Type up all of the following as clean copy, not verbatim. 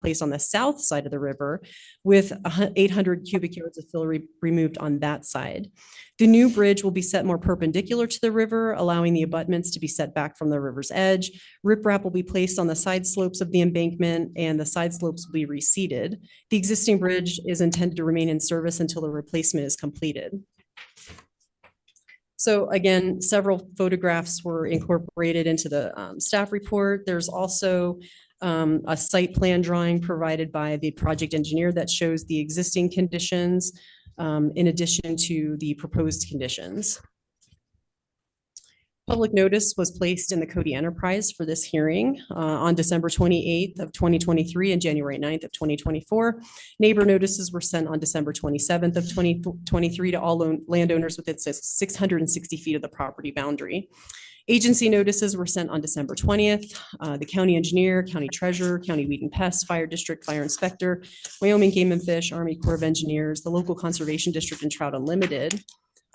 placed on the south side of the river, with 800 cubic yards of fill removed on that side. The new bridge will be set more perpendicular to the river, allowing the abutments to be set back from the river's edge. Riprap will be placed on the side slopes of the embankment, and the side slopes will be reseeded. The existing bridge is intended to remain in service until the replacement is completed. So again, several photographs were incorporated into the staff report. There's also a site plan drawing provided by the project engineer that shows the existing conditions in addition to the proposed conditions. Public notice was placed in the Cody Enterprise for this hearing on December 28th of 2023 and January 9th of 2024. Neighbor notices were sent on December 27th of 2023 to all landowners within 660 feet of the property boundary. Agency notices were sent on December 20th. The county engineer, county treasurer, county weed and pest, fire district, fire inspector, Wyoming Game and Fish, Army Corps of Engineers, the local conservation district, and Trout Unlimited.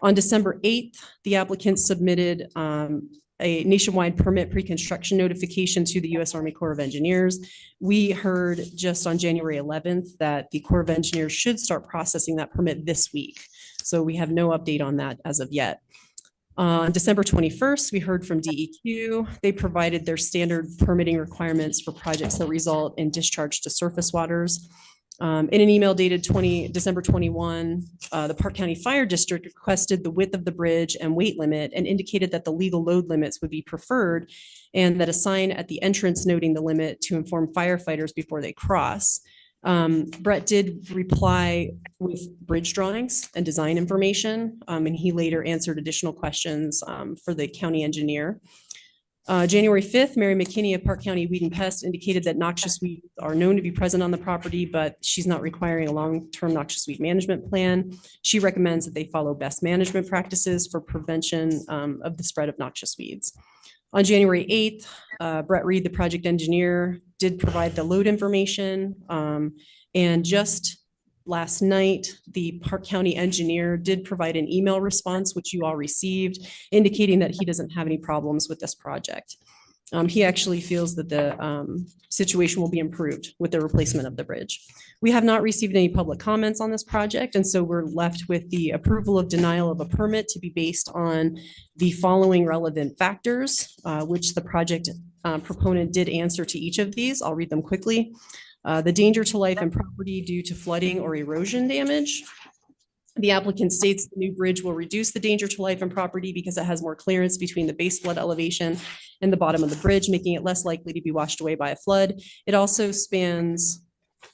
On December 8th, the applicant submitted a nationwide permit pre-construction notification to the U.S. Army Corps of Engineers. We heard just on January 11th that the Corps of Engineers should start processing that permit this week. So we have no update on that as of yet. On December 21st, we heard from DEQ. They provided their standard permitting requirements for projects that result in discharge to surface waters. In an email dated December 21, the Park County Fire District requested the width of the bridge and weight limit and indicated that the legal load limits would be preferred and that a sign at the entrance noting the limit to inform firefighters before they cross. Brett did reply with bridge drawings and design information, and he later answered additional questions for the county engineer. January 5th, Mary McKinney of Park County Weed and Pest indicated that noxious weeds are known to be present on the property, but she's not requiring a long-term noxious weed management plan. She recommends that they follow best management practices for prevention of the spread of noxious weeds. On January 8th, Brett Reed, the project engineer, did provide the load information. And just last night, the Park County engineer did provide an email response, which you all received, indicating that he doesn't have any problems with this project. He actually feels that the situation will be improved with the replacement of the bridge. We have not received any public comments on this project, and so we're left with the approval of denial of a permit to be based on the following relevant factors, which the project proponent did answer to each of these. I'll read them quickly. The danger to life and property due to flooding or erosion damage. The applicant states the new bridge will reduce the danger to life and property because it has more clearance between the base flood elevation and the bottom of the bridge, making it less likely to be washed away by a flood. It also spans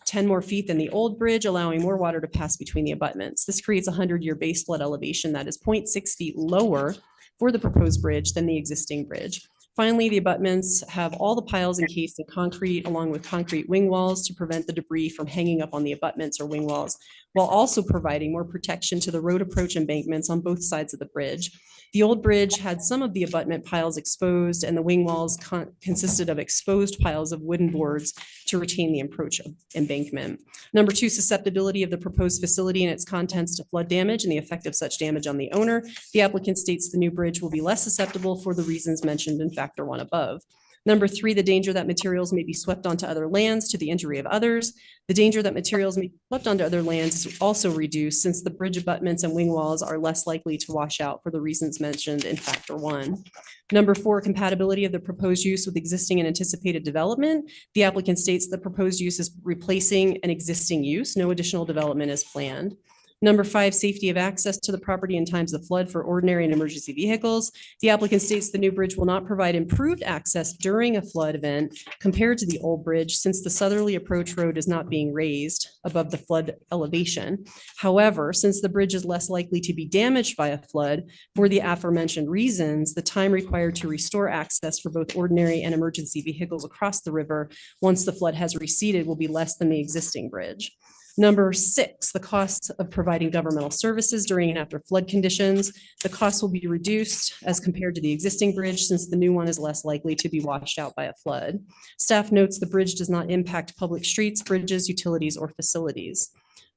10 more feet than the old bridge, allowing more water to pass between the abutments. This creates a 100-year base flood elevation that is 0.6 feet lower for the proposed bridge than the existing bridge. Finally, the abutments have all the piles encased in concrete along with concrete wing walls to prevent the debris from hanging up on the abutments or wing walls, while also providing more protection to the road approach embankments on both sides of the bridge. The old bridge had some of the abutment piles exposed, and the wing walls consisted of exposed piles of wooden boards to retain the approach embankment. Number two, susceptibility of the proposed facility and its contents to flood damage and the effect of such damage on the owner. The applicant states the new bridge will be less susceptible for the reasons mentioned in factor one above. Number three, the danger that materials may be swept onto other lands to the injury of others. The danger that materials may be swept onto other lands is also reduced since the bridge abutments and wing walls are less likely to wash out for the reasons mentioned in factor one. Number four, compatibility of the proposed use with existing and anticipated development. The applicant states the proposed use is replacing an existing use. No additional development is planned. Number five, safety of access to the property in times of flood for ordinary and emergency vehicles. The applicant states the new bridge will not provide improved access during a flood event compared to the old bridge, since the southerly approach road is not being raised above the flood elevation. However, since the bridge is less likely to be damaged by a flood for the aforementioned reasons, the time required to restore access for both ordinary and emergency vehicles across the river once the flood has receded will be less than the existing bridge. Number six, the cost of providing governmental services during and after flood conditions. The cost will be reduced as compared to the existing bridge since the new one is less likely to be washed out by a flood. Staff notes the bridge does not impact public streets, bridges, utilities, or facilities.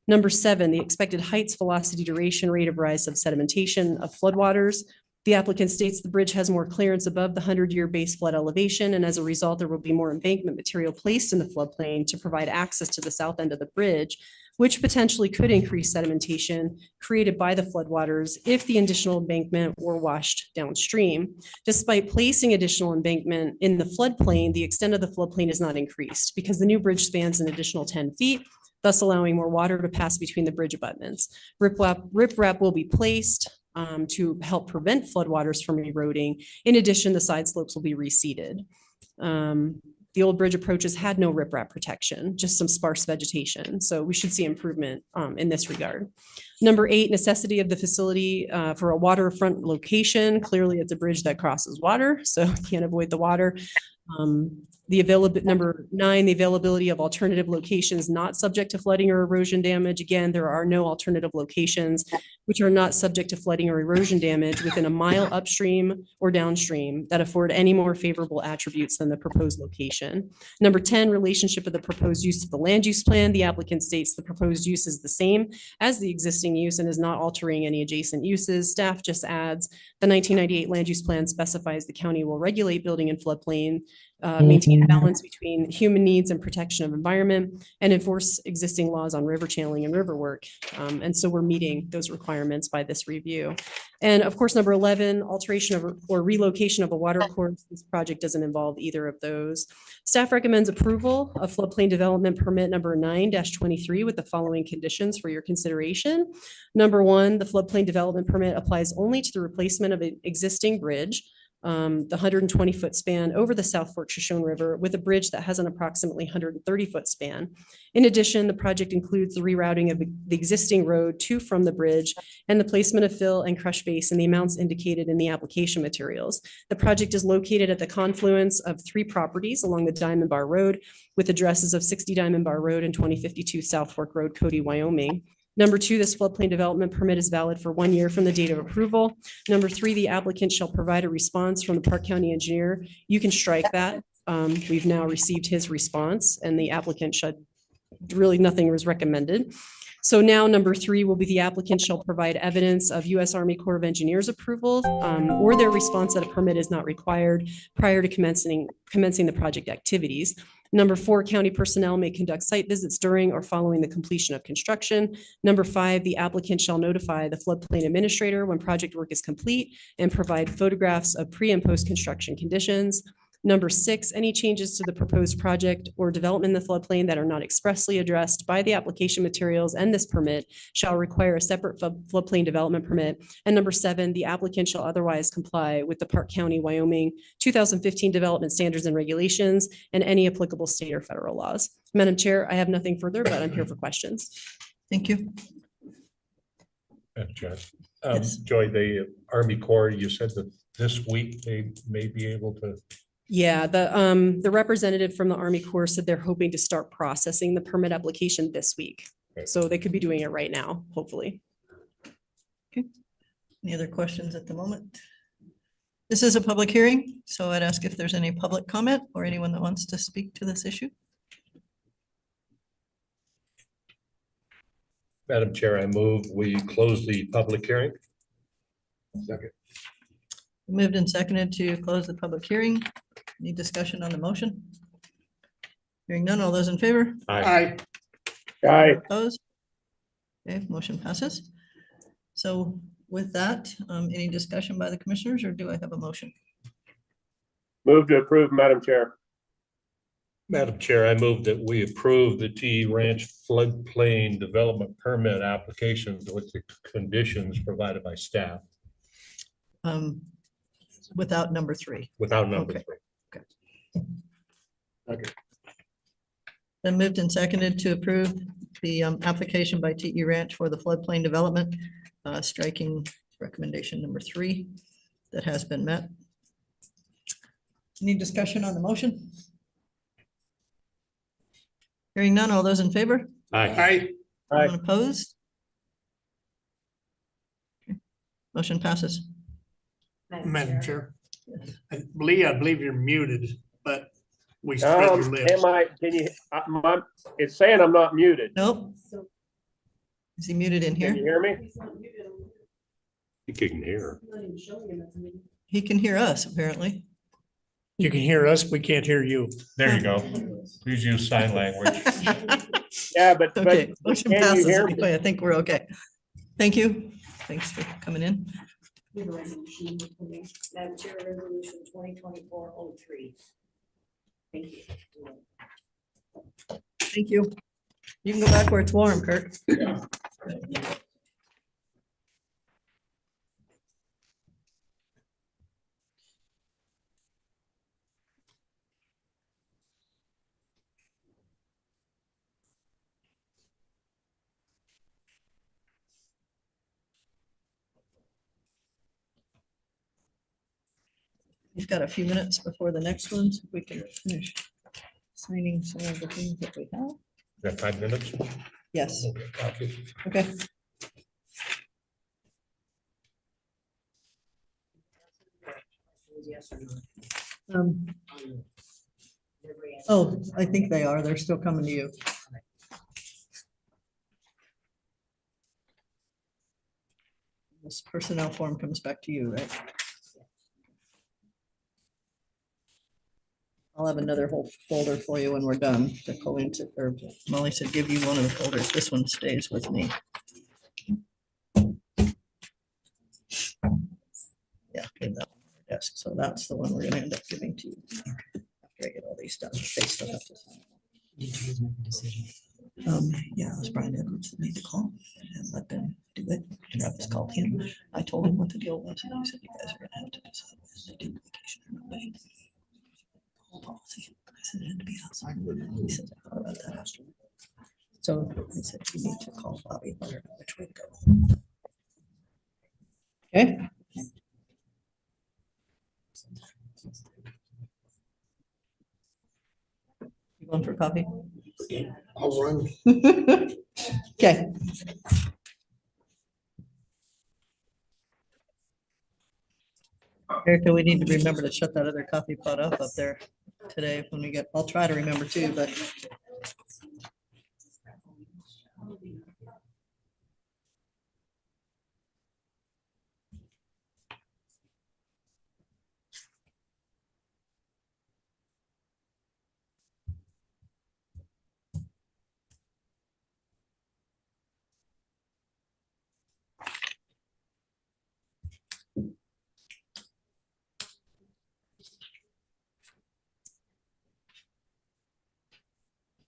Number seven, the expected heights, velocity, duration, rate of rise of sedimentation of floodwaters. The applicant states the bridge has more clearance above the 100-year base flood elevation, and as a result, there will be more embankment material placed in the floodplain to provide access to the south end of the bridge, which potentially could increase sedimentation created by the floodwaters if the additional embankment were washed downstream. Despite placing additional embankment in the floodplain, the extent of the floodplain is not increased because the new bridge spans an additional 10 feet, thus allowing more water to pass between the bridge abutments. Riprap will be placed to help prevent floodwaters from eroding. In addition, the side slopes will be reseeded. The old bridge approaches had no riprap protection, just some sparse vegetation. So we should see improvement in this regard. Number 8, necessity of the facility for a waterfront location. Clearly, it's a bridge that crosses water, so can't avoid the water. Number 9, the availability of alternative locations not subject to flooding or erosion damage. Again, there are no alternative locations which are not subject to flooding or erosion damage within a mile upstream or downstream that afford any more favorable attributes than the proposed location. Number 10, relationship of the proposed use to the land use plan. The applicant states the proposed use is the same as the existing use and is not altering any adjacent uses. Staff just adds the 1998 land use plan specifies the county will regulate building and floodplain, maintain a balance between human needs and protection of environment, and enforce existing laws on river channeling and river work. And so we're meeting those requirements by this review. And of course, number 11, alteration of or relocation of a water course. This project doesn't involve either of those. Staff recommends approval of floodplain development permit number 9-23 with the following conditions for your consideration. Number 1, the floodplain development permit applies only to the replacement of an existing bridge, the 120-foot span over the South Fork Shoshone River with a bridge that has an approximately 130-foot span. In addition, the project includes the rerouting of the existing road to from the bridge and the placement of fill and crush base in the amounts indicated in the application materials. The project is located at the confluence of 3 properties along the Diamond Bar Road with addresses of 60 Diamond Bar Road and 2052 South Fork Road, Cody, Wyoming. Number 2, this floodplain development permit is valid for 1 year from the date of approval. Number 3, the applicant shall provide a response from the Park County engineer. You can strike that. We've now received his response and the applicant should, really nothing was recommended. So now number 3 will be the applicant shall provide evidence of U.S. Army Corps of Engineers approval or their response that a permit is not required prior to commencing the project activities. Number 4, county personnel may conduct site visits during or following the completion of construction. Number 5, the applicant shall notify the floodplain administrator when project work is complete and provide photographs of pre and post construction conditions. Number 6, any changes to the proposed project or development in the floodplain that are not expressly addressed by the application materials and this permit shall require a separate floodplain development permit. And number 7, the applicant shall otherwise comply with the Park County, Wyoming 2015 development standards and regulations and any applicable state or federal laws. Madam Chair, I have nothing further, but I'm here for questions. Thank you. Chair. Yes. Joy, the Army Corps, you said that this week they may be able to. Yeah, the representative from the Army Corps said they're hoping to start processing the permit application this week. Okay. So they could be doing it right now, hopefully. Okay. Any other questions at the moment? This is a public hearing, so I'd ask if there's any public comment or anyone that wants to speak to this issue. Madam Chair, I move we close the public hearing. Second. Moved and seconded to close the public hearing. Any discussion on the motion? Hearing none, all those in favor? Aye. Aye. Opposed? Okay, motion passes. So with that, any discussion by the commissioners or do I have a motion? Move to approve, Madam Chair. Madam Chair, I move that we approve the T Ranch floodplain development permit applications with the conditions provided by staff. Without number 3. Without number Okay. 3. Okay. Then moved and seconded to approve the application by TE Ranch for the floodplain development, striking recommendation number 3 that has been met. Any discussion on the motion? Hearing none, all those in favor? Aye. Anyone opposed? Okay. Motion passes. Madam Chair, I believe you're muted, but we spread your lips. Can you, it's saying I'm not muted. Nope. Is he muted in Can you here? hear me? You can hear. He can hear us, apparently. You can hear us, we can't hear you. There you go. Please use sign language. Yeah, but Okay, motion can you passes hear me? anyway. I think we're okay. Thank you. Thanks for coming in. Madam Chair, Resolution 2024-03. Thank you. Thank you. You can go back where it's warm, Kurt. We've got a few minutes before the next ones. We can finish signing some of the things that we have. Got 5 minutes? Yes, Okay. okay. Yes or no? Everybody answer. Oh, I think they are. They're still coming to you. This personnel form comes back to you, right? I'll have another whole folder for you when we're done. To go into, or Molly said, give you one of the folders. This one stays with me. Yeah, leave that on our desk. So that's the one we're gonna end up giving to you. After I get all these done, they still have to sign. Yeah, it was Brian Edwards that made the call and let them do it. Travis called him. I told him what the deal was. And I said, you guys are gonna have to decide if they do vacation or not. Whole policy. I said, it had to be outside. He said, I thought about that after. So I said, you need to call Bobby and let her know which way to go. Okay. You going for coffee? I'll run. Okay. Erica, we need to remember to shut that other coffee pot up there today when we get, I'll try to remember too, but.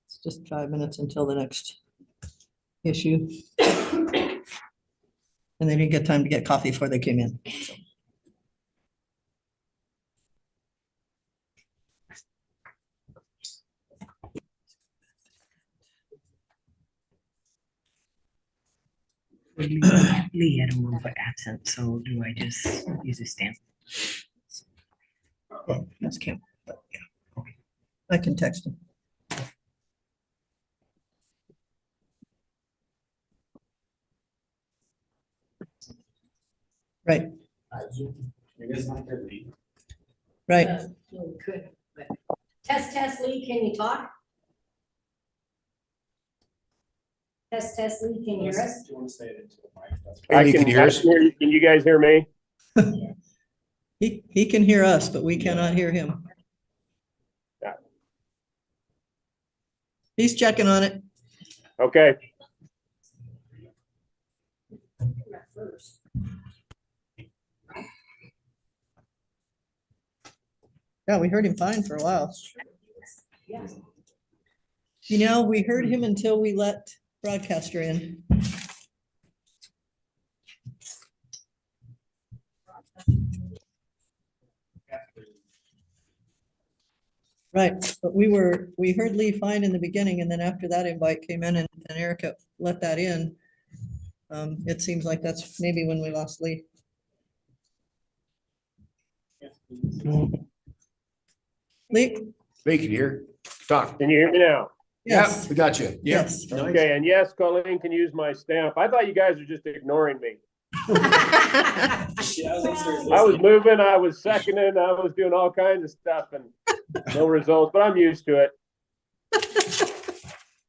It's just 5 minutes until the next issue. And they didn't get time to get coffee before they came in. so. Lee had a little bit absent, so do I just use a stamp? Well, that's Kim, but yeah. I can text him. Right, right. No, we could, but- Test, Lee, can you talk? Test, Lee, can you hear us? I can hear you. Can you guys hear me? He can hear us, but we cannot hear him. Yeah. He's checking on it. Okay. Yeah, we heard him fine for a while. Yeah. You know, we heard him until we let broadcaster in. Right, but we heard Lee fine in the beginning, and then after that invite came in and Erica let that in. It seems like that's maybe when we lost Lee. Lee? Lee can hear. Talk. Can you hear me now? Yes, Yeah, we got you. Yeah. yes. Okay, and yes, Colleen can use my stamp. I thought you guys were just ignoring me. I was moving, I was seconding, I was doing all kinds of stuff and no results, but I'm used to it.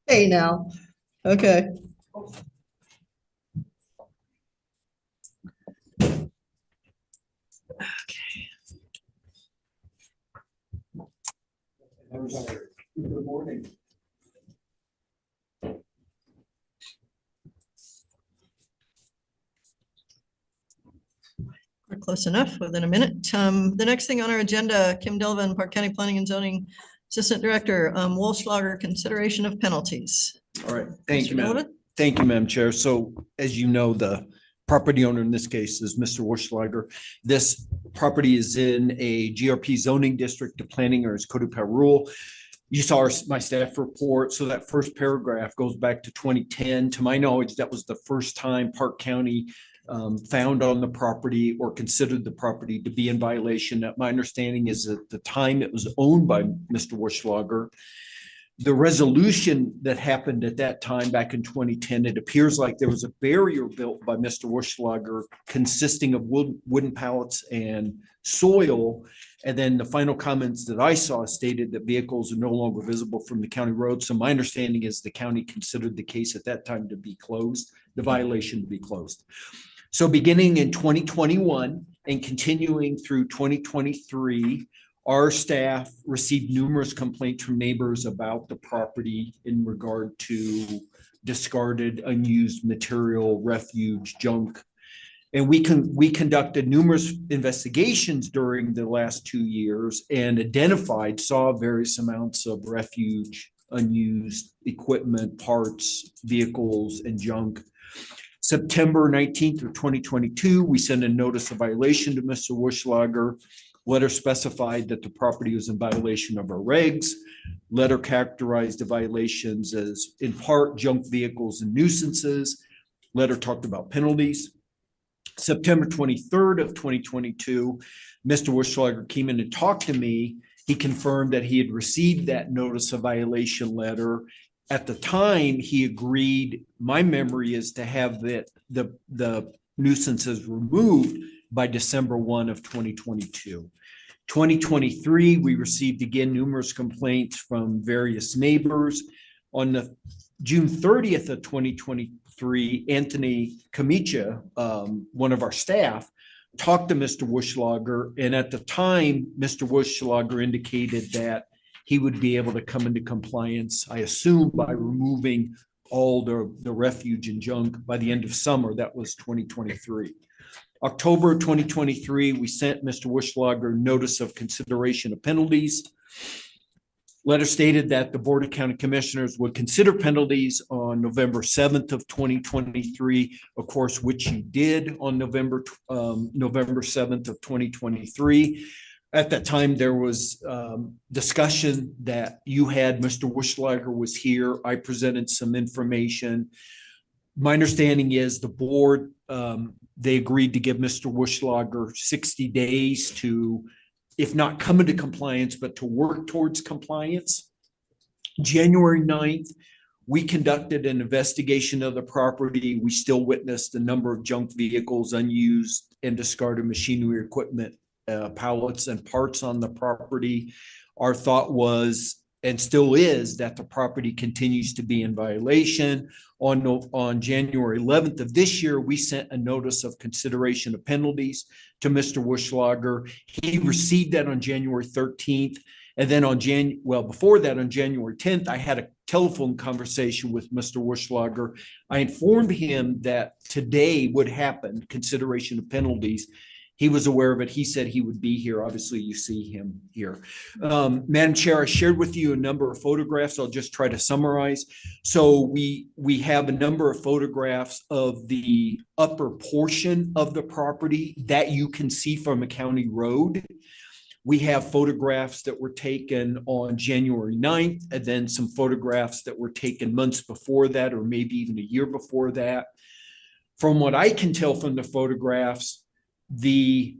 Hey now, okay. Good morning. We're close enough, within a minute. The next thing on our agenda, Kim Delvin, Park County Planning and Zoning Assistant Director, Wolfschlager, consideration of penalties. All right, thank Mr. you, Madam. Delavan? Thank you, Madam Chair. So as you know, the property owner in this case is Mr. Wuschlager. This property is in a GRP zoning district. The planning or is code per rule. You saw my staff report. So that first paragraph goes back to 2010. To my knowledge, that was the first time Park County found on the property or considered the property to be in violation. My understanding is that the time it was owned by Mr. Wuschlager, the resolution that happened at that time back in 2010, it appears like there was a barrier built by Mr. Wuschlager consisting of wooden pallets and soil. And then the final comments that I saw stated that vehicles are no longer visible from the county road. So my understanding is the county considered the case at that time to be closed, the violation to be closed. So beginning in 2021 and continuing through 2023, our staff received numerous complaints from neighbors about the property in regard to discarded, unused material, refuge, junk. And we conducted numerous investigations during the last 2 years and saw various amounts of refuge, unused equipment, parts, vehicles, and junk. September 19th of 2022, we sent a notice of violation to Mr. Wuschlager. Letter specified that the property was in violation of our regs. Letter characterized the violations as in part junk vehicles and nuisances. Letter talked about penalties. September 23rd of 2022, Mr. Wuschlager came in and talked to me. He confirmed that he had received that notice of violation letter. At the time, he agreed, my memory is to have the nuisances removed by December 1 of 2022. 2023, we received again numerous complaints from various neighbors. On the June 30th of 2023, Anthony Camicha, one of our staff, talked to Mr. Wuschlager, and at the time, Mr. Wuschlager indicated that he would be able to come into compliance, I assume, by removing all the refuge and junk by the end of summer. That was 2023. October 2023, we sent Mr. Wuschlager notice of consideration of penalties. Letter stated that the Board of County Commissioners would consider penalties on November 7th of 2023, of course, which you did on November 7th of 2023. At that time, there was discussion that you had, Mr. Wuschlager was here. I presented some information. My understanding is the board, they agreed to give Mr. Wuschlager 60 days to, if not come into compliance, but to work towards compliance. January 9th, we conducted an investigation of the property. We still witnessed a number of junk vehicles, unused and discarded machinery, equipment, pallets and parts on the property. Our thought was, and still is, that the property continues to be in violation. On January 11th of this year, we sent a notice of consideration of penalties to Mr. Wuschlager. He received that on January 13th. And then before that, on January 10th, I had a telephone conversation with Mr. Wuschlager. I informed him that today would happen, consideration of penalties. He was aware of it. He said he would be here. Obviously, you see him here. Madam Chair, I shared with you a number of photographs. I'll just try to summarize. So we have a number of photographs of the upper portion of the property that you can see from a county road. We have photographs that were taken on January 9th, and then some photographs that were taken months before that, or maybe even a year before that. From what I can tell from the photographs, the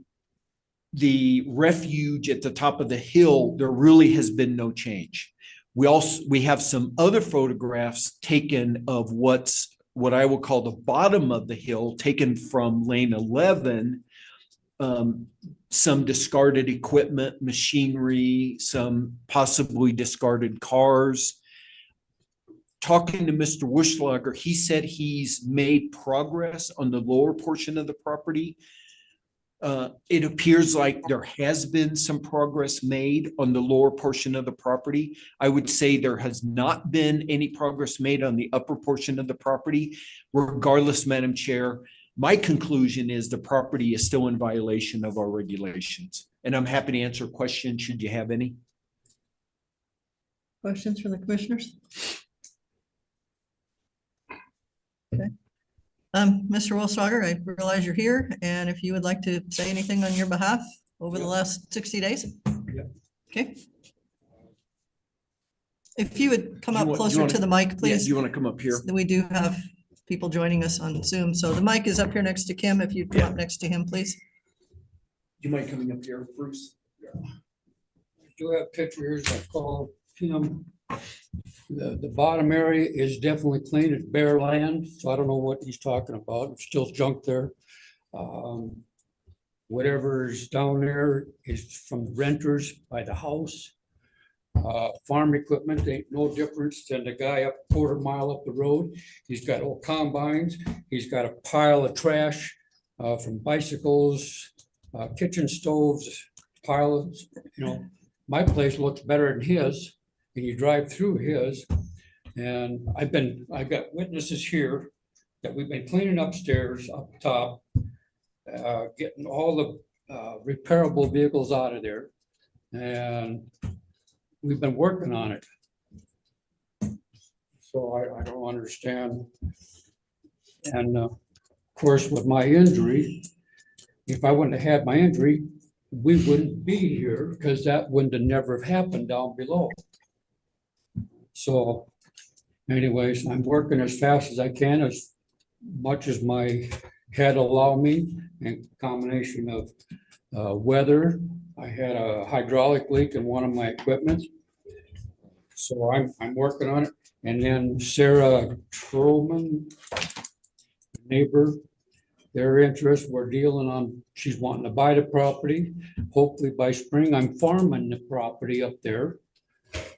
refuge at the top of the hill, there really has been no change. We have some other photographs taken of what I will call the bottom of the hill, taken from lane 11. Some discarded equipment, machinery, some possibly discarded cars. Talking to Mr. Wuschlager, he said he's made progress on the lower portion of the property. It appears like there has been some progress made on the lower portion of the property. I would say there has not been any progress made on the upper portion of the property. Regardless, Madam Chair, my conclusion is the property is still in violation of our regulations. And I'm happy to answer questions should you have any. Questions from the commissioners? Okay. Mr. Wolfswager, I realize you're here, and if you would like to say anything on your behalf over the last 60 days? Okay. If you would come Do you up want- do you closer wanna- to the mic, Yeah, do please. you want to come up here? We do have people joining us on Zoom, so the mic is up here next to Kim. If you'd come up next to him, please. Do you mind coming up here, Bruce? Do have pictures I called Kim. The bottom area is definitely clean. It's bare land, so I don't know what he's talking about. It's still junk there. Whatever's down there is from renters by the house. Farm equipment ain't no difference than the guy up quarter mile up the road. He's got old combines. He's got a pile of trash from bicycles, kitchen stoves, piles, you know. My place looks better than his, and you drive through his. And I've got witnesses here that we've been cleaning upstairs, up top, getting all the repairable vehicles out of there. And we've been working on it. So I don't understand. And of course, with my injury, if I wouldn't have had my injury, we wouldn't be here because that wouldn't have never have happened down below. So anyways, I'm working as fast as I can, as much as my head allow me, in combination of weather. I had a hydraulic leak in one of my equipment. So I'm working on it. And then Sarah Truman, neighbor, their interest, we're dealing on, she's wanting to buy the property. Hopefully by spring, I'm farming the property up there.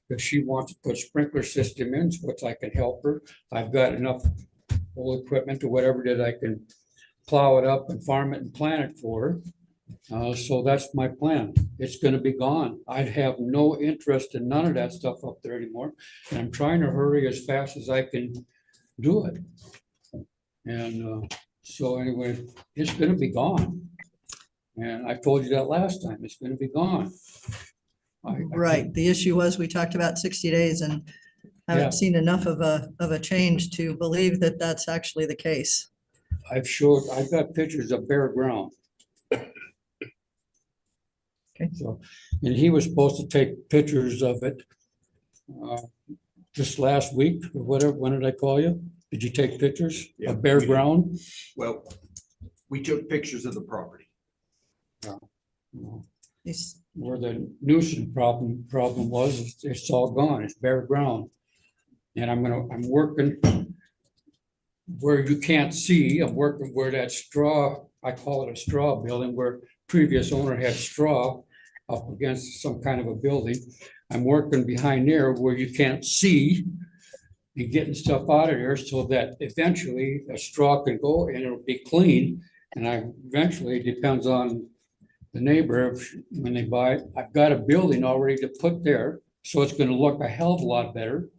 Because she wants to put sprinkler system in, which I can help her. I've got enough old equipment or whatever that I can plow it up and farm it and plant it for her. So that's my plan. It's gonna be gone. I have no interest in none of that stuff up there anymore. And I'm trying to hurry as fast as I can do it. And so anyway, it's gonna be gone. And I told you that last time, it's gonna be gone. Right. The issue was, we talked about 60 days and Yeah. haven't seen enough of a change to believe that that's actually the case. I've got pictures of bare ground. Okay. So, and he was supposed to take pictures of it just last week or whatever. When did I call you? Did you take pictures Yeah, of bare we did. ground? Well, we took pictures of the property. These- Where the nuisance problem was, it's all gone. It's bare ground. And I'm working where you can't see. I'm working where that straw, I call it a straw building, where previous owner had straw up against some kind of a building. I'm working behind there where you can't see and getting stuff out of there so that eventually a straw can go and it'll be clean. And eventually, it depends on the neighbor, when they buy it. I've got a building already to put there, so it's gonna look a hell of a lot better.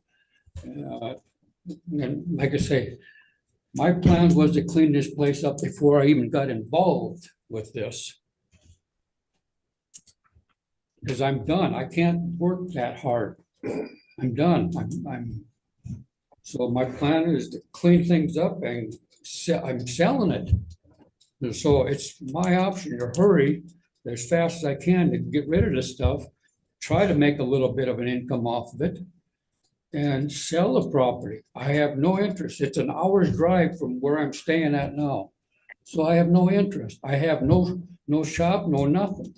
And like I say, my plan was to clean this place up before I even got involved with this. Because I'm done. I can't work that hard. I'm done. So my plan is to clean things up and I'm selling it. And so it's my option to hurry as fast as I can to get rid of this stuff, try to make a little bit of an income off of it and sell the property. I have no interest. It's an hour's drive from where I'm staying at now. So I have no interest. I have no shop, no nothing.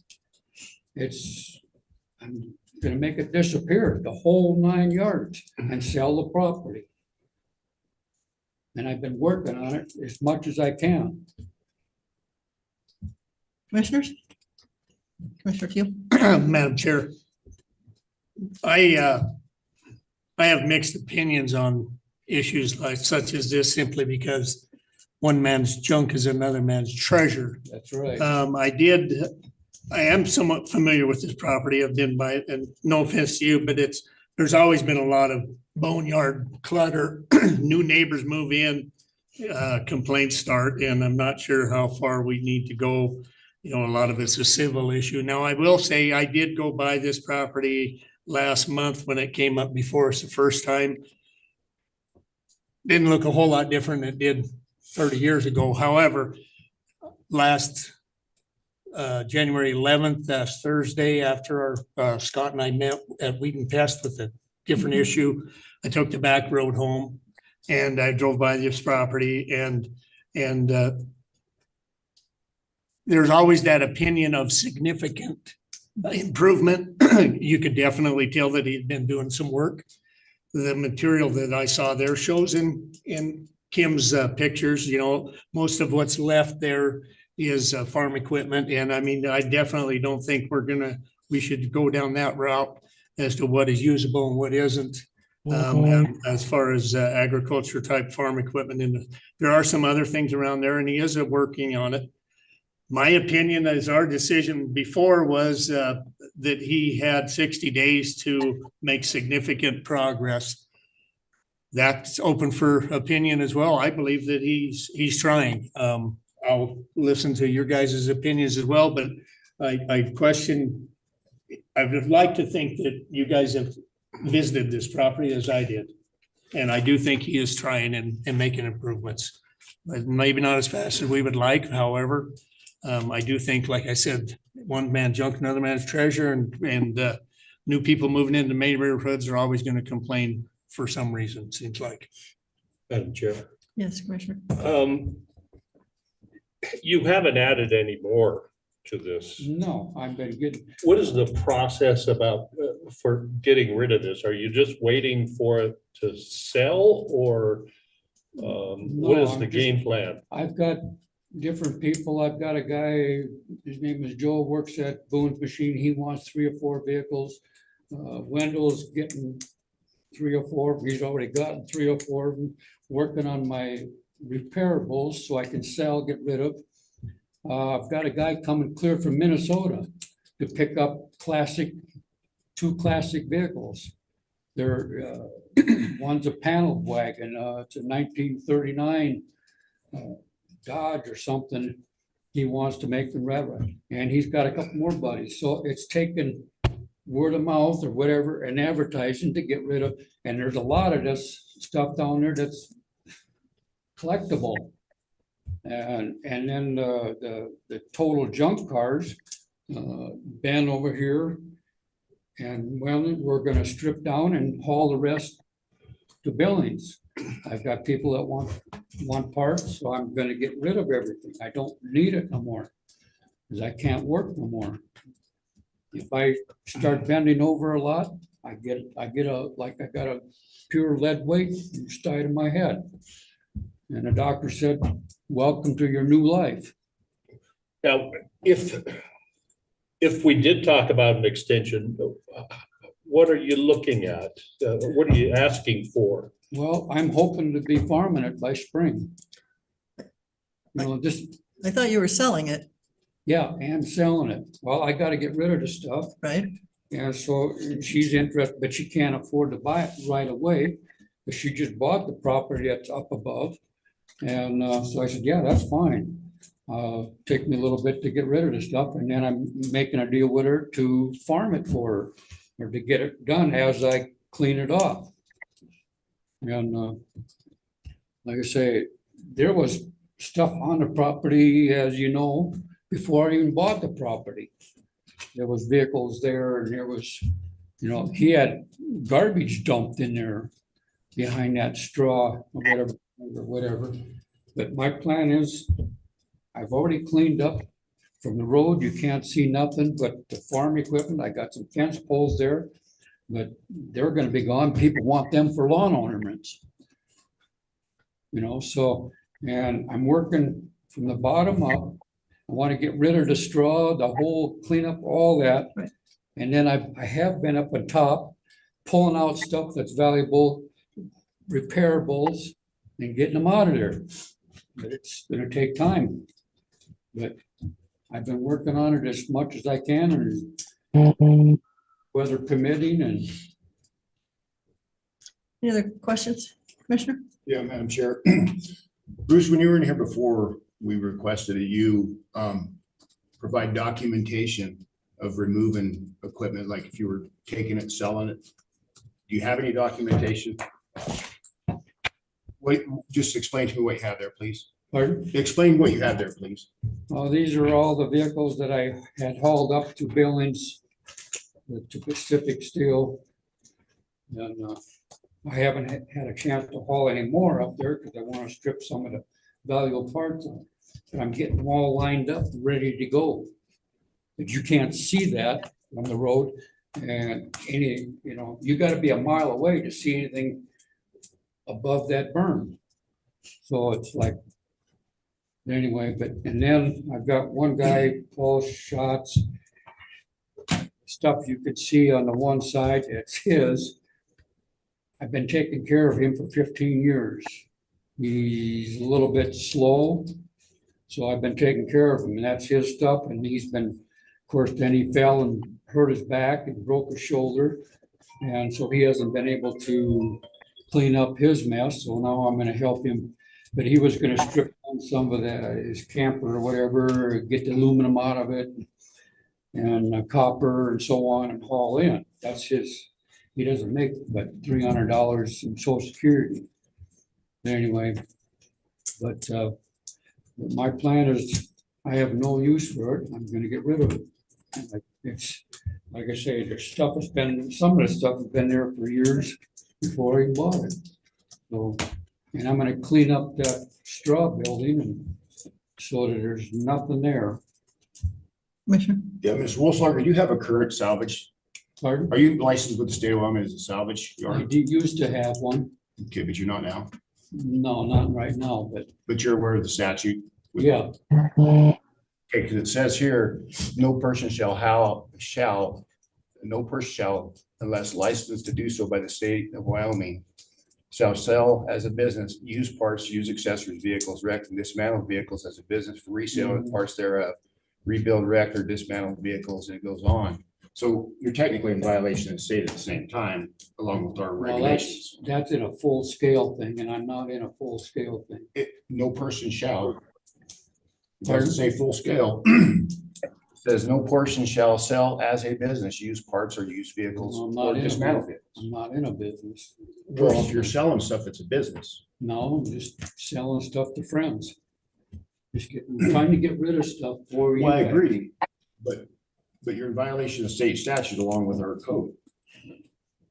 I'm gonna make it disappear, the whole 9 yards, and sell the property. And I've been working on it as much as I can. Commissioners? Commissioner Teal? Madam Chair. I have mixed opinions on issues like such as this simply because one man's junk is another man's treasure. That's right. I am somewhat familiar with this property. I've been by it, and no offense to you, but there's always been a lot of boneyard clutter. New neighbors move in, complaints start, and I'm not sure how far we need to go. You know, a lot of it's a civil issue. Now, I will say I did go by this property last month when it came up before us the first time. Didn't look a whole lot different than it did 30 years ago. However, last January 11th, that's Thursday, after our Scott and I met at Wheaton Pest with a different issue, I took the back road home and I drove by this property and there's always that opinion of significant improvement. You could definitely tell that he'd been doing some work. The material that I saw there shows in Kim's pictures, you know, most of what's left there is farm equipment. And I mean, I definitely don't think we should go down that route as to what is usable and what isn't. As far as agriculture type farm equipment, and there are some other things around there, and he is working on it. My opinion, as our decision before, was that he had 60 days to make significant progress. That's open for opinion as well. I believe that he's trying. I'll listen to your guys' opinions as well, but I would like to think that you guys have visited this property as I did. And I do think he is trying and making improvements, but maybe not as fast as we would like. However, I do think, like I said, one man junk, another man's treasure, and new people moving into neighborhoods are always going to complain for some reason, it seems like. Madam Chair. Yes, Commissioner. You haven't added any more to this. No, I've been getting, What is the process about for getting rid of this? Are you just waiting for it to sell, or what is I'm the just- game plan? I've got different people. I've got a guy, his name is Joe, works at Boone's Machine. He wants 3 or 4 vehicles. Wendell's getting 3 or 4. He's already gotten 3 or 4 of them, working on my repairables so I can sell, get rid of. I've got a guy coming clear from Minnesota to pick up 2 classic vehicles. They're one's a panel wagon. It's a 1939 Dodge or something. He wants to make them rather, and he's got a couple more buddies. So it's taken word of mouth or whatever and advertising to get rid of. And there's a lot of this stuff down there that's collectible. And then the total junk cars, Ben over here, and well, we're gonna strip down and haul the rest to Billings. I've got people that want parts, so I'm gonna get rid of everything. I don't need it no more, because I can't work no more. If I start bending over a lot, I got a pure lead weight inside of my head. And the doctor said, welcome to your new life. Now, if we did talk about an extension, what are you looking at? What are you asking for? Well, I'm hoping to be farming it by spring. You know, I thought you were selling it, yeah, and selling it. Well, I gotta get rid of the stuff. right? And so she's interested, but she can't afford to buy it right away. But she just bought the property that's up above. And so I said, yeah, that's fine. Take me a little bit to get rid of the stuff. And then I'm making a deal with her to farm it for her, or to get it done as I clean it off. And like I say, there was stuff on the property, as you know, before I even bought the property. There was vehicles there, and there was, you know, he had garbage dumped in there behind that straw or whatever. But my plan is, I've already cleaned up from the road. You can't see nothing but the farm equipment. I got some fence poles there, but they're gonna be gone. People want them for lawn ornaments. You know, so, and I'm working from the bottom up. I want to get rid of the straw, the whole clean up, all that. Right. And then I have been up on top, pulling out stuff that's valuable, repairables, and getting them out of there. but it's gonna take time. But I've been working on it as much as I can and weather permitting and Any other questions, Commissioner? Yeah, Madam Chair. Bruce, when you were in here before, we requested that you provide documentation of removing equipment, like if you were taking it, selling it. Do you have any documentation? Wait, just explain to me what you have there, please. pardon? Explain what you have there, please. These are all the vehicles that I had hauled up to Billings, to Pacific Steel. And I haven't had a chance to haul any more up there because I want to strip some of the valuable parts off. But I'm getting them all lined up, ready to go. But you can't see that on the road. And you got to be a mile away to see anything above that berm. So it's like, anyway, and then I've got one guy, Paul Schatz, stuff you could see on the one side, it's his. I've been taking care of him for 15 years. He's a little bit slow, so I've been taking care of him, and that's his stuff, and he's been, of course, then he fell and hurt his back and broke his shoulder, and so he hasn't been able to clean up his mess, so now I'm gonna help him. But he was gonna strip down some of his camper or whatever, get the aluminum out of it, and copper and so on, and haul in. That's his. He doesn't make but $300 in Social Security. Anyway, but my plan is I have no use for it. I'm gonna get rid of it. It's, like I say, there's stuff has been, some of the stuff has been there for years before I bought it. So, and I'm gonna clean up that straw building and so that there's nothing there. Commissioner? Yeah, Ms. Wolfslager, do you have a current salvage? Pardon? Are you licensed with the state of Wyoming as a salvage I yard? used to have one. Okay, but you're not now. No, not right now, but But you're aware of the statute? yeah, Okay, because it says here, no person shall, unless licensed to do so by the state of Wyoming, shall sell as a business, used parts, used accessories, vehicles, wrecked and dismantled vehicles as a business for resale of parts thereof, rebuild, wrecked or dismantled vehicles, and it goes on. So you're technically in violation of the state at the same time, along with our well, regulations. that's in a full scale thing and I'm not in a full scale thing. No person shall. It Pardon? doesn't say full scale. It says no person shall sell as a business used parts or used vehicles I'm or not in dismantle a, vehicles. I'm not in a business. Well, if you're selling stuff, it's a business. No, I'm just selling stuff to friends. Trying to get rid of stuff for you. Well, I guys. agree, but you're in violation of state statute along with our code.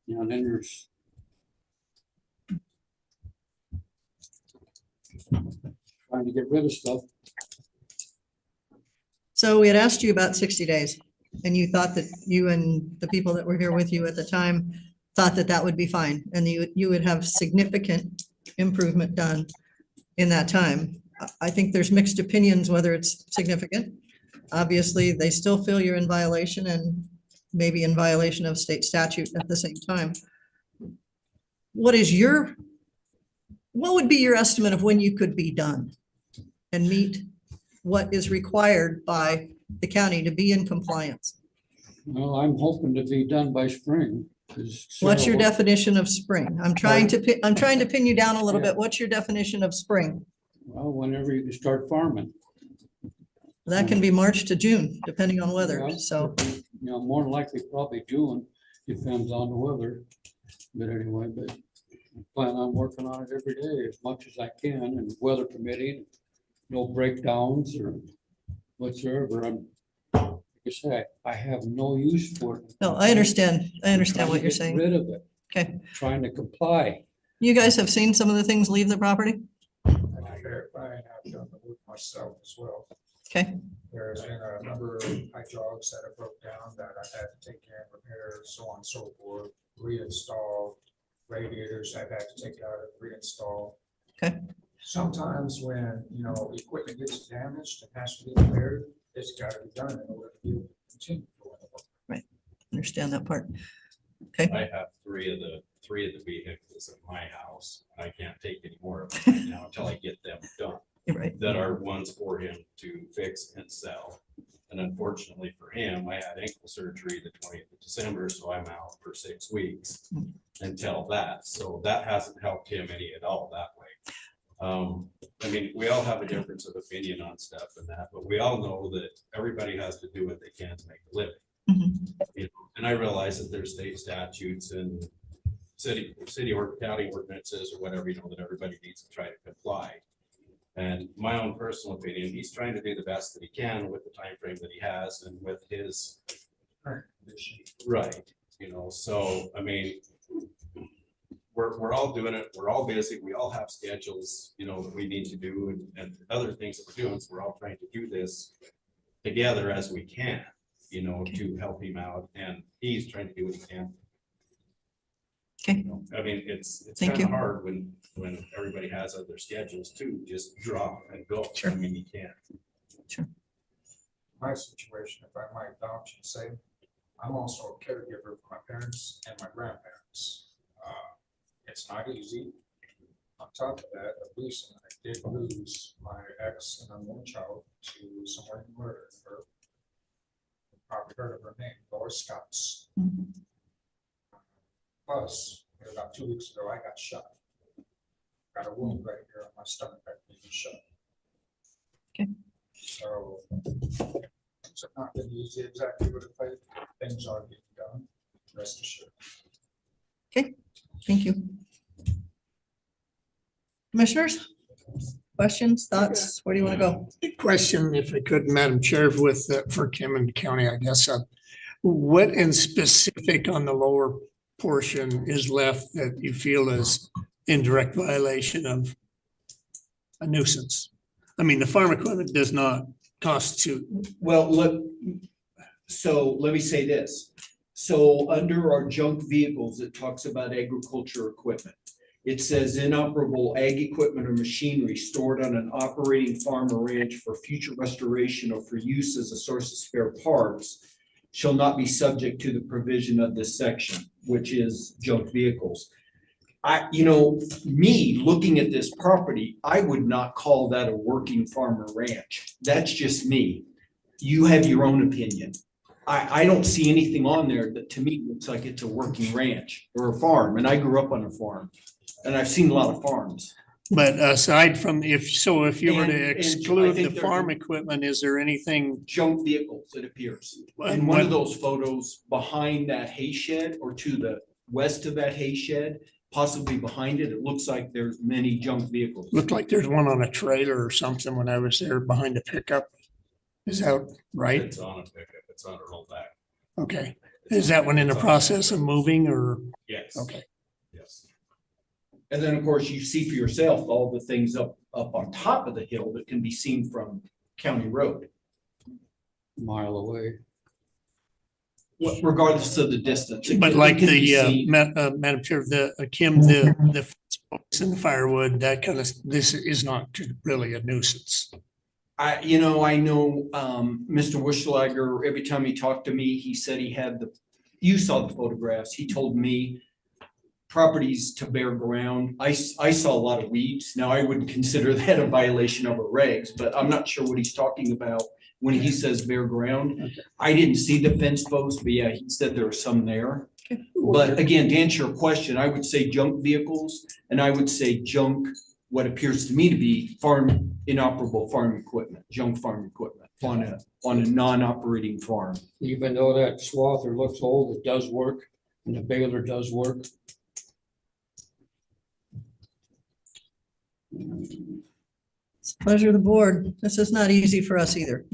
You know, then there's. Trying to get rid of stuff. So we had asked you about 60 days and you thought that you and the people that were here with you at the time thought that that would be fine and you would have significant improvement done in that time. I think there's mixed opinions whether it's significant. Obviously, they still feel you're in violation and maybe in violation of state statute at the same time. What would be your estimate of when you could be done and meet what is required by the county to be in compliance? Well, I'm hoping to be done by spring. What's your definition of spring? I'm trying to pin you down a little bit. What's your definition of spring? Well, whenever you can start farming. That can be March to June, depending on weather. Yeah, So, you know, more than likely probably June, depends on the weather. But anyway, but I plan on working on it every day as much as I can and weather permitting, no breakdowns or whatsoever. Like I say, I have no use for it. no, I understand. I understand Trying what to you're get saying. Rid of it, Okay. trying to comply. You guys have seen some of the things leave the property? I can verify, and I've done the work myself as well. Okay. There's been a number of hydraulics that have broke down that I've had to take in, repair, so on and so forth, reinstall. Radiators I've had to take out and reinstall. Okay. Sometimes when, equipment gets damaged and has to be repaired, it's got to be done in order to be able to continue doing the work. Right. Understand that part. I have three of the vehicles at my house. I can't take any more of them right now until I get them done. ones for him to fix and sell. And unfortunately for him, I had ankle surgery the 20th of December, so I'm out for 6 weeks until that. So that hasn't helped him any at all that way. I mean, we all have a difference of opinion on stuff and that, but we all know that everybody has to do what they can to make a living. You know, and I realize that there's state statutes and city or county ordinances or whatever, you know, that everybody needs to try to comply. And my own personal opinion, he's trying to do the best that he can with the time frame that he has and with his right, you know. So I mean, we're all doing it. We're all busy. We all have schedules, you know, that we need to do and other things that we're doing. So we're all trying to do this together as we can, you know, to help him out. And he's trying to do what he can. Okay. You know, I mean, it's Thank kind of you. hard when everybody has other schedules too, just drop and go. Sure. I mean, you can't. My situation, if I might vouch and say, I'm also a caregiver for my parents and my grandparents. It's not easy. On top of that, recently I did lose my ex and unborn child to someone who murdered her. You probably heard of her name, Lois Scotts. Plus, about 2 weeks ago, I got shot. Got a wound right here on my stomach after being shot. Okay. So it's not been easy exactly with the fight. Things are getting done, rest assured. Okay, thank you. Commissioners, questions, thoughts? Where do you want to go? Question, if I could, Madam Chair, with, for Kim and County, I guess, what in specific on the lower portion is left that you feel is in direct violation of a nuisance? I mean, the farm equipment does not constitute. Well, look, so let me say this. So under our junk vehicles, it talks about agriculture equipment. It says inoperable ag equipment or machinery stored on an operating farm or ranch for future restoration or for use as a source of spare parts shall not be subject to the provision of this section, which is junk vehicles. You know, me looking at this property, I would not call that a working farm or ranch. That's just me. You have your own opinion. I don't see anything on there that to me looks like it's a working ranch or a farm, and I grew up on a farm. And I've seen a lot of farms. But aside from, if you were And to I exclude think the they're farm equipment, is there anything? Junk vehicles, it appears. In one of those photos behind that hay shed or to the west of that hay shed, possibly behind it, it looks like there's many junk vehicles. Looked like there's one on a trailer or something when I was there behind a pickup. Is that right? It's on a pickup. It's on a rollback. Okay. Is that one in the process of moving or? Yes. Okay. Yes. And then, of course, you see for yourself all the things up on top of the hill that can be seen from County Road. Mile away. Regardless of the distance. But like can be the, seen. Madam Chair, Kim, the folks in the firewood, that kind of, this is not really a nuisance. I know, Mr. Wischlager, every time he talked to me, he said he had you saw the photographs. He told me properties to bare ground. I saw a lot of weeds. Now, I wouldn't consider that a violation of our regs, but I'm not sure what he's talking about when he says bare ground. I didn't see the fence post, but yeah, he said there were some there. But again, to answer your question, I would say junk vehicles, and I would say junk, what appears to me to be inoperable farm equipment, junk farm equipment on a non-operating farm. Even though that swather looks old, it does work, and the baler does work. It's a pleasure of the board. This is not easy for us either.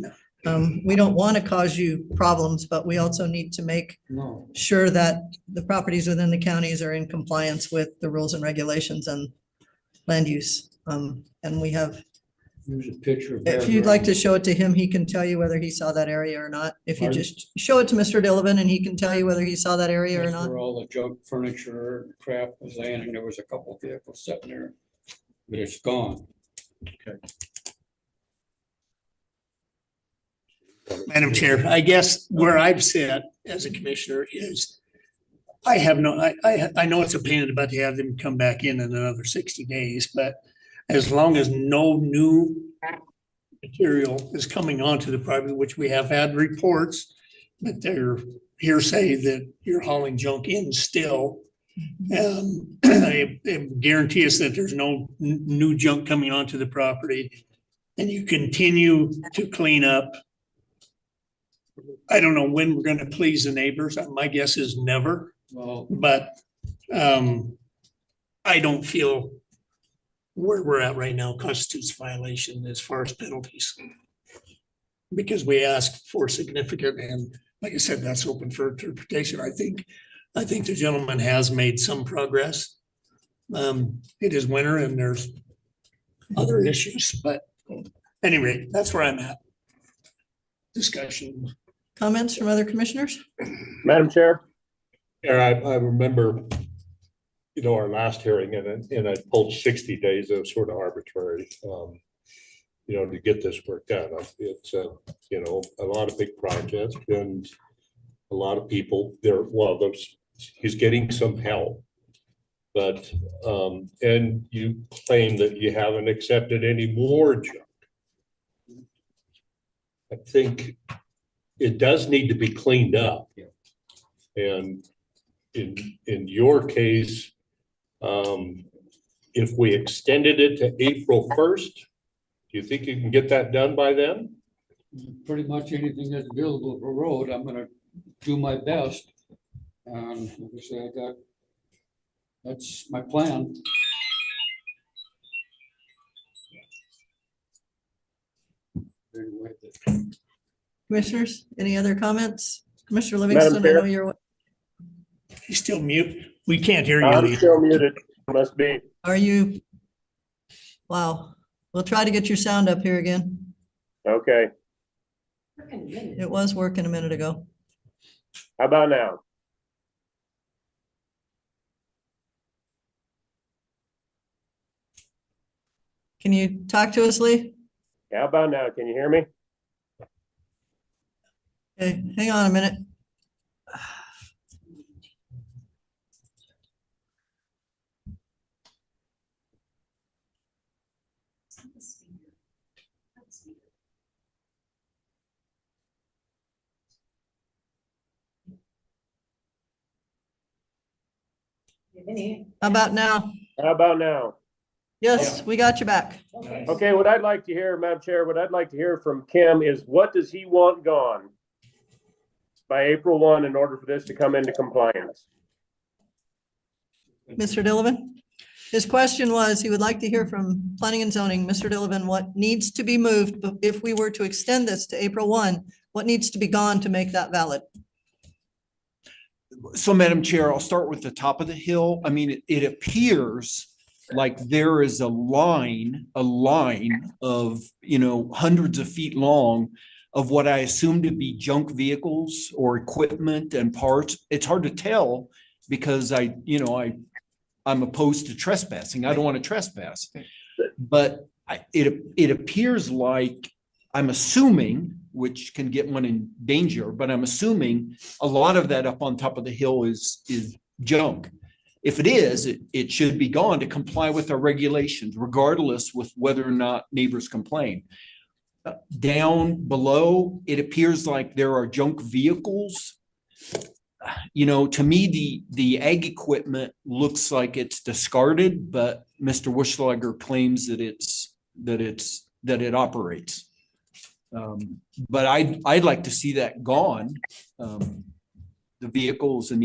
We don't want to cause you problems, but we also need to make No, sure that the properties within the counties are in compliance with the rules and regulations and land use. And we have, here's a picture of. if you'd like to show it to him, he can tell you whether he saw that area or not. If you Pardon? just show it to Mr. Dillon and he can tell you whether he saw that area or That's not. where all the junk furniture and crap was laying, and there was a couple of vehicles sitting there, but it's gone. Madam Chair, I guess where I've sat as a commissioner is I know it's a pain in the butt to have them come back in another 60 days, but as long as no new material is coming onto the property, which we have had reports, but they're hearsay that you're hauling junk in still. They guarantee us that there's no new junk coming onto the property, and you continue to clean up. I don't know when we're gonna please the neighbors. My guess is never, Well, but I don't feel where we're at right now constitutes violation as far as penalties. Because we asked for significant, and like I said, that's open for interpretation. I think the gentleman has made some progress. It is winter and there's other issues, but anyway, that's where I'm at. Discussion. Comments from other commissioners? Madam Chair? Yeah, I remember, our last hearing and I pulled 60 days of sort of arbitrary, to get this work done. It's, a lot of big projects and a lot of people there. Well, he's getting some help. But, and you claim that you haven't accepted any more junk. I think it does need to be cleaned up. And in your case, if we extended it to April 1st, do you think you can get that done by then? pretty much anything that's available for road, I'm gonna do my best. And like I say, that's my plan. Commissioners, any other comments? Commissioner Livingston, I Chair. know you're, He's still mute. We can't hear you, I'm Lee. still muted. Must be. are you? Wow, we'll try to get your sound up here again. Okay. It was working a minute ago. How about now? Can you talk to us, Lee? How about now? Can you hear me? Okay, hang on a minute. How about now? How about now? Yes, we got you back. Okay, what I'd like to hear, Madam Chair, what I'd like to hear from Kim is what does he want gone by April 1 in order for this to come into compliance? Mr. Dillon? His question was, he would like to hear from planning and zoning, Mr. Dillon, what needs to be moved, but if we were to extend this to April 1, what needs to be gone to make that valid? So, Madam Chair, I'll start with the top of the hill. I mean, it appears like there is a line of, hundreds of feet long of what I assume to be junk vehicles or equipment and parts. It's hard to tell because I'm opposed to trespassing. I don't want to trespass. But it appears like, I'm assuming, which can get one in danger, but I'm assuming a lot of that up on top of the hill is junk. If it is, it should be gone to comply with our regulations, regardless with whether or not neighbors complain. Down below, it appears like there are junk vehicles. To me, the ag equipment looks like it's discarded, but Mr. Wuschlager claims that it operates. But I'd like to see that gone. The vehicles and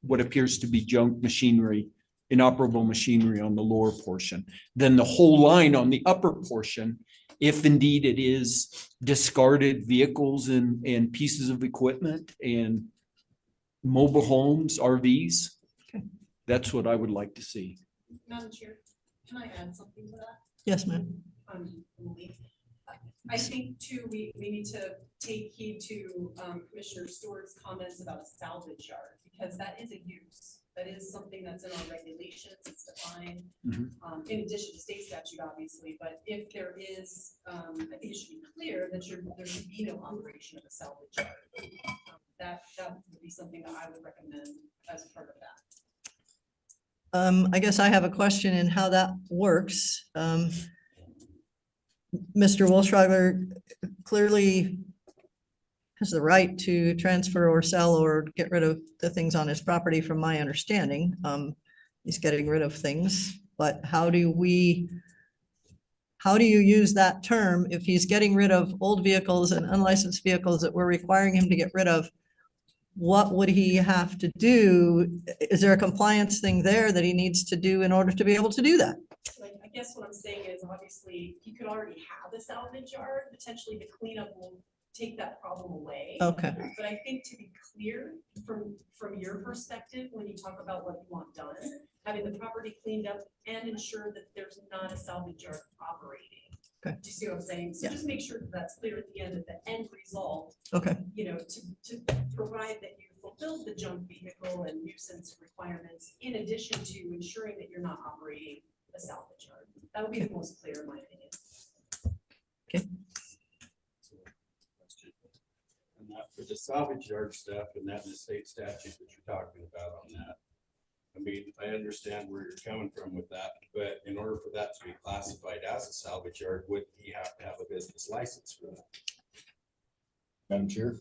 what appears to be junk machinery, inoperable machinery on the lower portion. Then the whole line on the upper portion, if indeed it is discarded vehicles and pieces of equipment and mobile homes, RVs. Okay. That's what I would like to see. Madam Chair, can I add something to that? Yes, ma'am. Emily? I think too, we need to take heed to Commissioner Stewart's comments about a salvage yard, because that is a use. That is something that's in our regulations, it's defined, in addition to state statute, obviously, but if there is, I think it should be clear that there should be no operation of a salvage yard. That would be something that I would recommend as a part of that. I guess I have a question in how that works. Mr. Wolfschlager clearly has the right to transfer or sell or get rid of the things on his property, from my understanding. He's getting rid of things, but how do you use that term if he's getting rid of old vehicles and unlicensed vehicles that we're requiring him to get rid of? What would he have to do? Is there a compliance thing there that he needs to do in order to be able to do that? Like, I guess what I'm saying is, obviously, he could already have a salvage yard, potentially the cleanup will take that problem away. Okay, But I think to be clear, from your perspective, when you talk about what you want done, having the property cleaned up and ensure that there's not a salvage yard operating. Okay. Do you see what I'm saying? So Yeah. just make sure that that's clear at the end, that the end result, okay, you know, to provide that you fulfilled the junk vehicle and nuisance requirements, in addition to ensuring that you're not operating a salvage yard. That would be the most clear, in my opinion. And that for the salvage yard stuff and that in the state statute that you're talking about on that. I mean, I understand where you're coming from with that, but in order for that to be classified as a salvage yard, would he have to have a business license for that? Madam Chair.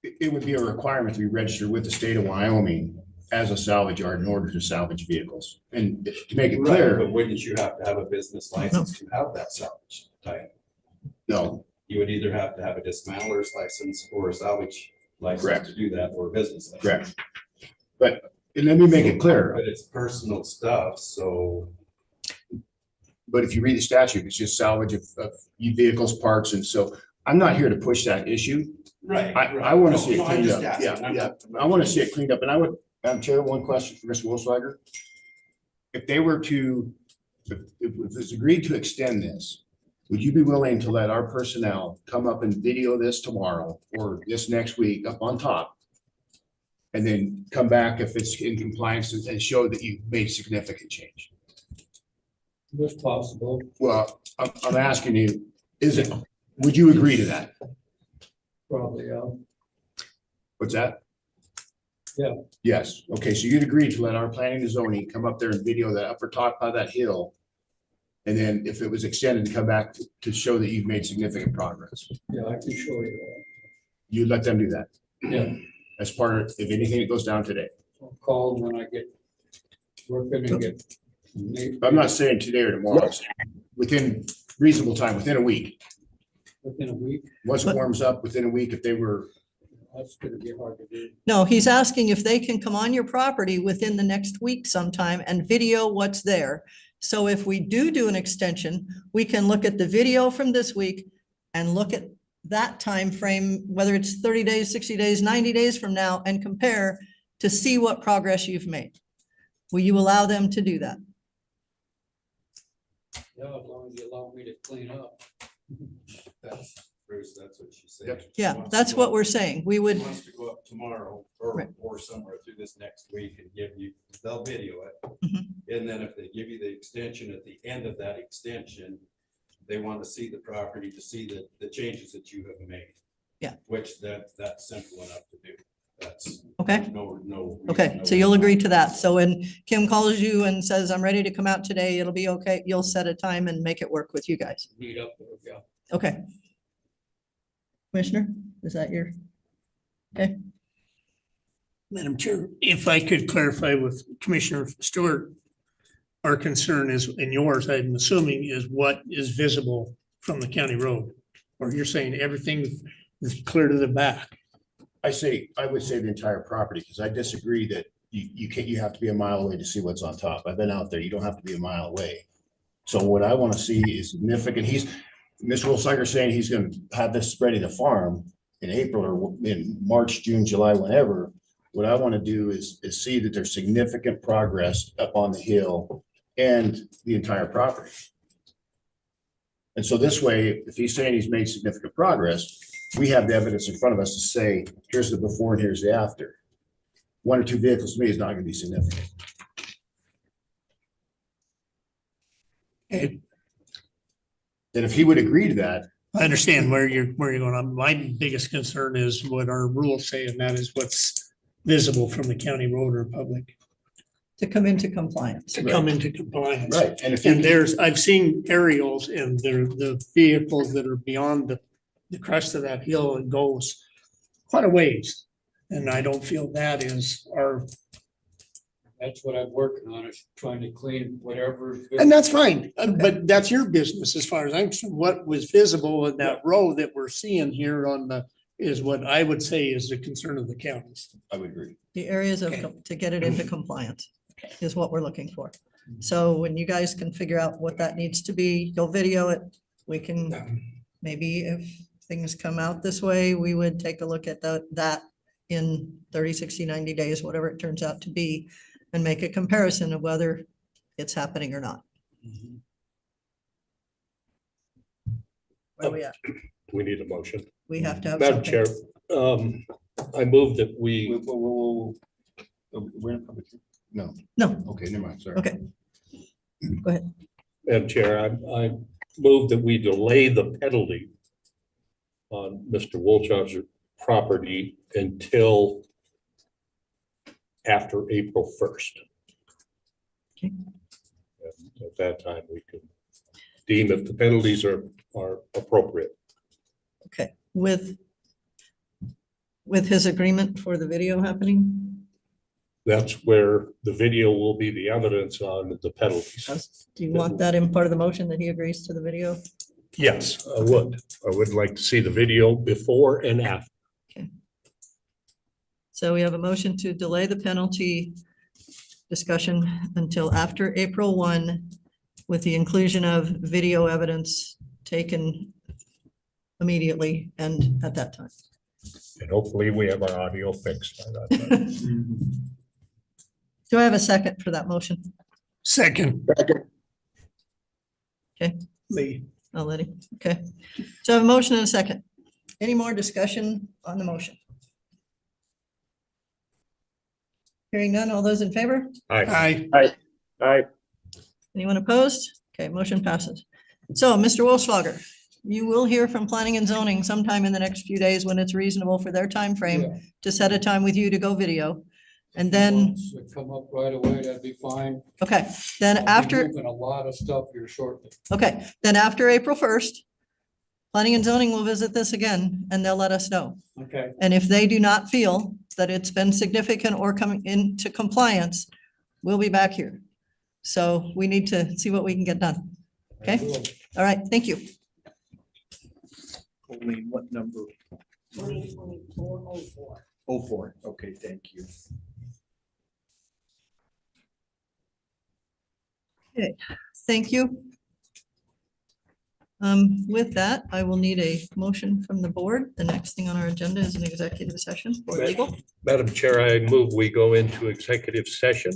It would be a requirement to be registered with the state of Wyoming as a salvage yard in order to salvage vehicles. And to make it Right, clear, but wouldn't you have to have a business license to have that salvage type? no, You would either have to have a dismantler's license or a salvage license Correct. to do that, or a business license. correct. But let me make it clear, But it's personal stuff, so. but if you read the statute, it's just salvage of vehicles, parts. And so I'm not here to push that issue. Right. I want to see it No, I'm cleaned just up. asking. Yeah, I'm yeah. not- I want to see it cleaned up. And I would, Madam Chair, one question for Mr. Wolfsweiger. If they were to, if it's agreed to extend this, would you be willing to let our personnel come up and video this tomorrow or this next week up on top? And then come back if it's in compliance and show that you've made significant change? It's possible. Well, I'm asking you, would you agree to that? Probably, yeah. What's that? Yeah. Yes, okay, so you'd agree to let our planning and zoning come up there and video that upper top of that hill. And then if it was extended, to come back to show that you've made significant progress. Yeah, I can show you You let them do that that. Yeah, as part of, if anything that goes down today. I'll call when I get working and get. I'm not saying today or tomorrow, I'm saying within reasonable time, within a week. Within a week, Once it warms up, within a week, if they were, that's gonna be hard to do. no, he's asking if they can come on your property within the next week sometime and video what's there. So if we do an extension, we can look at the video from this week and look at that time frame, whether it's 30 days, 60 days, 90 days from now, and compare to see what progress you've made. Will you allow them to do that? Yeah, as long as you allow me to clean up. That's, Bruce, that's what she said. Yep. She Yeah, wants that's to what go we're up- saying. We She would, wants to go up tomorrow Right. or somewhere through this next week and give you, they'll video it. Mhm. And then if they give you the extension at the end of that extension, they want to see the property to see the changes that you have made. Yeah. Which that's simple enough to do. That's. Okay. No. okay, reason, so no you'll way. agree to that. So when Kim calls you and says, I'm ready to come out today, it'll be okay. You'll set a time and make it work with you guys. Meet up, there, yeah. Okay. Commissioner, is that your? Okay, Madam Chair, if I could clarify with Commissioner Stewart, our concern is, and yours, I'm assuming, is what is visible from the county road. Or you're saying everything is clear to the back. I would say the entire property, because I disagree that you have to be a mile away to see what's on top. I've been out there, you don't have to be a mile away. So what I want to see is significant, Mr. Wolfsliger saying he's gonna have this ready to farm in April or in March, June, July, whenever. What I want to do is see that there's significant progress up on the hill and the entire property. And so this way, if he's saying he's made significant progress, we have the evidence in front of us to say, here's the before and here's the after. One or two vehicles to me is not going to be significant. And And if he would agree to that, I understand where you're going. My biggest concern is what our rules say, and that is what's visible from the county road or public. To come into compliance. to come into compliance. Right, and if And you, there's, I've seen aerials and they're the vehicles that are beyond the crest of that hill and goes quite a ways. And I don't feel that is our, That's what I'm working on, is trying to clean whatever. and that's fine, but that's your business as far as I'm concerned. What was visible in that road that we're seeing here on the, is what I would say is the concern of the counties. I would agree. The areas of, to get it into compliance is what we're looking for. So when you guys can figure out what that needs to be, you'll video it. We can, maybe if things come out this way, we would take a look at that in 30, 60, 90 days, whatever it turns out to be, and make a comparison of whether it's happening or not. Where we at? We need a motion. We have to have Madam something. Chair, I move that we, Whoa, whoa, whoa, whoa. We're in a public hearing? No. No. Okay, never mind, sorry. Okay. Go ahead. Madam Chair, I move that we delay the penalty on Mr. Wolchow's property until after April 1st. Okay. And at that time, we can deem if the penalties are appropriate. Okay, with his agreement for the video happening? That's where the video will be the evidence on the penalties. Do you want that in part of the motion that he agrees to the video? Yes, I would. I would like to see the video before and after. So we have a motion to delay the penalty discussion until after April 1 with the inclusion of video evidence taken immediately and at that time. And hopefully we have our audio fixed by that time. Do I have a second for that motion? Second. Okay. Lee. I'll let him. Okay. So I have a motion and a second. Any more discussion on the motion? Hearing none, all those in favor? Aye. Aye. Anyone opposed? Okay, motion passes. So, Mr. Wolfschlager, you will hear from planning and zoning sometime in the next few days when it's reasonable for their time frame Yeah. to set a time with you to go video. And then, Once they come up right away, that'd be fine. okay, then I'll be after, moving a lot of stuff here shortly. okay, then after April 1st, planning and zoning will visit this again and they'll let us know. Okay. And if they do not feel that it's been significant or coming into compliance, we'll be back here. So we need to see what we can get done. Okay, all right, thank you. Only what number? 2024-04. 04. Okay, thank you. Thank you. With that, I will need a motion from the board. The next thing on our agenda is an executive session for legal. Madam Chair, I move we go into executive session